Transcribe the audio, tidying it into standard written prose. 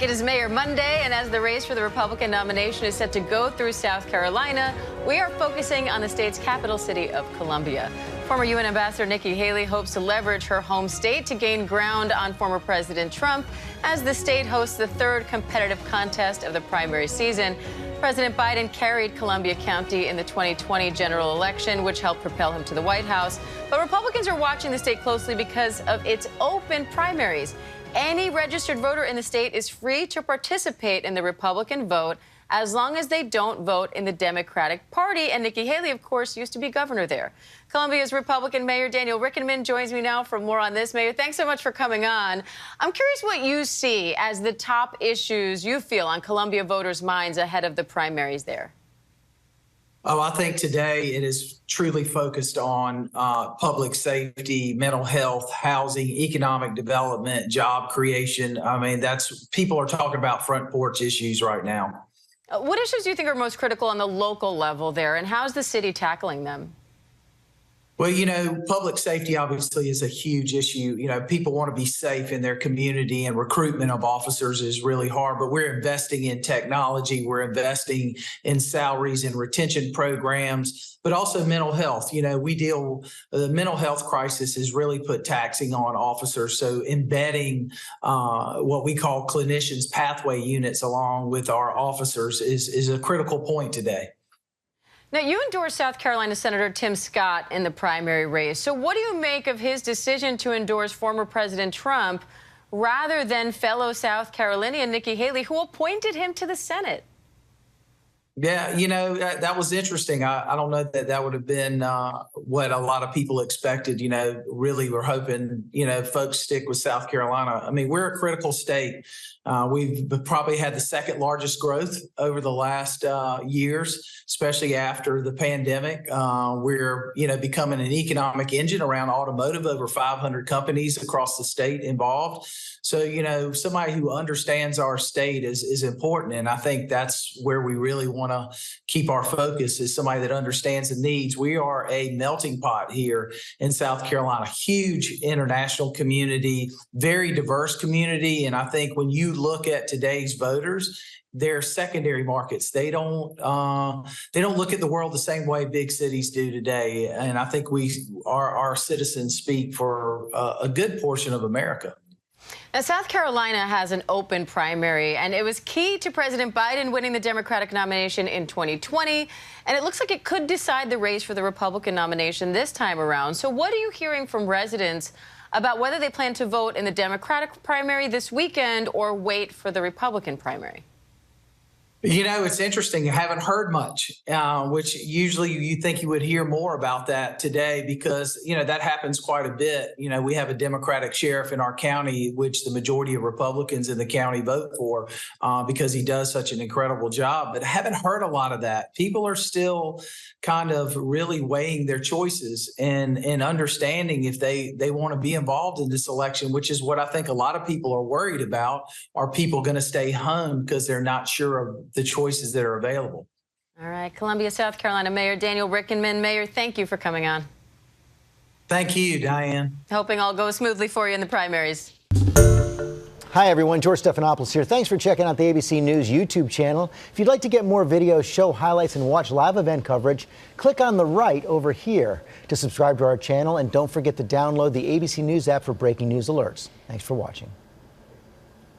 It is Mayor Monday, and as the race for the Republican nomination is set to go through South Carolina, we are focusing on the state's capital city of Columbia. Former UN Ambassador Nikki Haley hopes to leverage her home state to gain ground on former President Trump as the state hosts the third competitive contest of the primary season. President Biden carried Columbia County in the 2020 general election, which helped propel him to the White House. But Republicans are watching the state closely because of its open primaries. Any registered voter in the state is free to participate in the Republican vote as long as they don't vote in the Democratic Party. And Nikki Haley, of course, used to be governor there. Columbia's Republican Mayor Daniel Rickenmann joins me now for more on this. Mayor, thanks so much for coming on. I'm curious what you see as the top issues you feel on Columbia voters' minds ahead of the primaries there. Oh, I think today it is truly focused on public safety, mental health, housing, economic development, job creation. I mean, people are talking about front porch issues right now. What issues do you think are most critical on the local level there, and how is the city tackling them? Well, you know, public safety obviously is a huge issue. You know, people want to be safe in their community, and recruitment of officers is really hard, but we're investing in technology. We're investing in salaries and retention programs, but also mental health. You know, the mental health crisis has really put taxing on officers. So embedding what we call clinicians pathway units along with our officers is a critical point today. Now, you endorsed South Carolina Senator Tim Scott in the primary race. So what do you make of his decision to endorse former President Trump rather than fellow South Carolinian Nikki Haley, who appointed him to the Senate? Yeah, you know, that was interesting. I don't know that would have been what a lot of people expected. You know, really we're hoping, you know, folks stick with South Carolina. I mean, we're a critical state. We've probably had the second largest growth over the last years, especially after the pandemic. We're, you know, becoming an economic engine around automotive, over 500 companies across the state involved. So, you know, somebody who understands our state is important. And I think that's where we really want to keep our focus, is somebody that understands the needs. We are a melting pot here in South Carolina, huge international community, very diverse community. And I think when you look at today's voters, they're secondary markets. They don't look at the world the same way big cities do today. And I think our citizens speak for a good portion of America. Now, South Carolina has an open primary, and it was key to President Biden winning the Democratic nomination in 2020. And it looks like it could decide the race for the Republican nomination this time around. So what are you hearing from residents about whether they plan to vote in the Democratic primary this weekend or wait for the Republican primary? You know, it's interesting. I haven't heard much, which usually you think you would hear more about that today, because, you know, that happens quite a bit. You know, we have a Democratic sheriff in our county, which the majority of Republicans in the county vote for because he does such an incredible job. But I haven't heard a lot of that. People are still kind of really weighing their choices and understanding if they want to be involved in this election, which is what I think a lot of people are worried about. Are people going to stay home because they're not sure of the choices that are available? All right. Columbia, South Carolina Mayor Daniel Rickenmann. Mayor, thank you for coming on. Thank you, Diane. Hoping all goes smoothly for you in the primaries. Hi, everyone. George Stephanopoulos here. Thanks for checking out the ABC News YouTube channel. If you'd like to get more videos, show highlights, and watch live event coverage, click on the right over here to subscribe to our channel. And don't forget to download the ABC News app for breaking news alerts. Thanks for watching.